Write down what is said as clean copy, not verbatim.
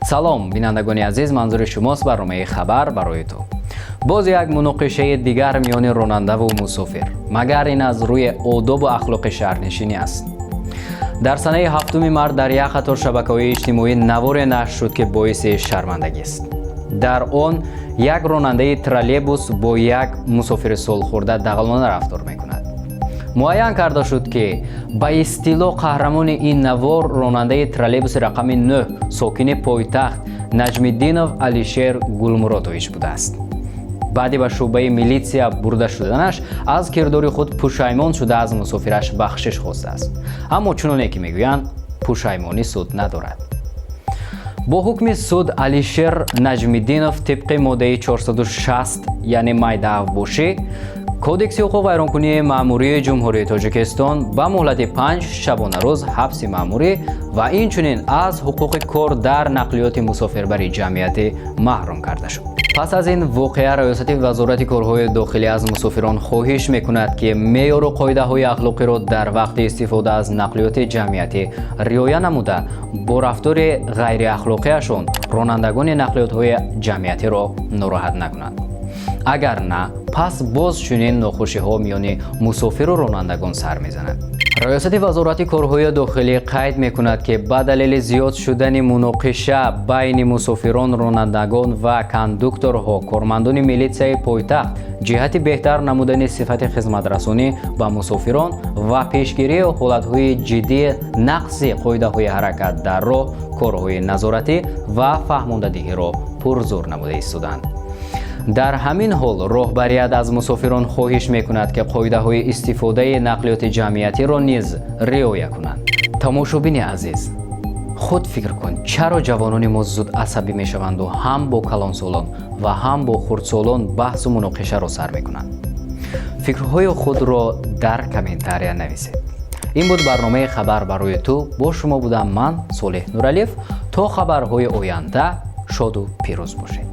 салом бинандагони азиз, манзури шумост барномаи хабар барои ту. боз як муноқишаи дигар миёни ронандаву мусофир. магар ин аз рӯи одобу ахлоқи шаҳрнишинӣ аст. дар санаи 7 март дар як қатор шабакаҳои иҷтимоӣ наворе нашр шуд ки боиси шармандагист. дар он як ронандаи троллейбус бо як мусофири солхӯрда дағалона рафтор мекунад. муайян карда шуд ки ба истилоъ қаҳрамони ин навор ронандаи троллейбуси рақами 9 сокини пойтахт Наҷмиддинов Алишер Гулмуродович будааст. баъди ба шӯъбаи милитсия бурда шуданаш аз кирдори худ пушаймон шуда аз мусофираш бахшиш хостааст. аммо чуноне ки мегӯянд, пушаймонӣ суд надорад. бо ҳукми суд Алишер Наҷмиддинов тибқи моддаи 460 яъне майдаавбошӣ Кодекси ҳуқуқ вайронкунии маъмурии ҷумҳурии Тоҷикистон ба муҳлати 5 шабонарӯз ҳабси маъмурӣ ва инчунин аз ҳуқуқи кор дар нақлиёти мусофирбари ҷамъиятӣ маҳрум карда шуд. пас аз ин воқеа раёсати вазорати корҳои дохилӣ аз мусофирон хоҳиш мекунад ки меъёру қоидаҳои ахлоқиро дар вақти истифода аз нақлиёти ҷамъиятӣ риоя намуда бо рафтори ғайриахлоқиашон ронандагони нақлиётҳои ҷамъиятиро нороҳат накунанд. агар на, пас боз чунин нохушиҳо миёни мусофиру ронандагон сар мезанад. раёсати вазорати корҳои дохилӣ қайд мекунад ки ба далели зиёд шудани муноқиша байни мусофирон, ронандагон ва кондукторҳо, кормандони милитсияи пойтахт ҷиҳати беҳтар намудани сифати хизматрасонӣ ба мусофирон ва пешгирии ҳолатҳои ҷиддии нақси қоидаҳои ҳаракат дар роҳ корҳои назоратӣ ва фаҳмондадиҳиро пурзур намуда истоданд. дар ҳамин ҳол роҳбарият аз мусофирон хоҳиш мекунад ки қоидаҳои истифодаи нақлиёти ҷамъиятиро низ риоя кунанд. тамошобини азиз, худ фикр кун, чаро ҷавонони мо зуд асабӣ мешаванду ҳам бо калонсолон ва ҳам бо хурдсолон баҳсу муноқишаро сар мекунанд. фикрҳои худро дар комментария нависед. ин буд барномаи хабар барои ту. бо шумо будам ман Солеҳ Нуралиев. то хабарҳои оянда шоду пирӯз бошед.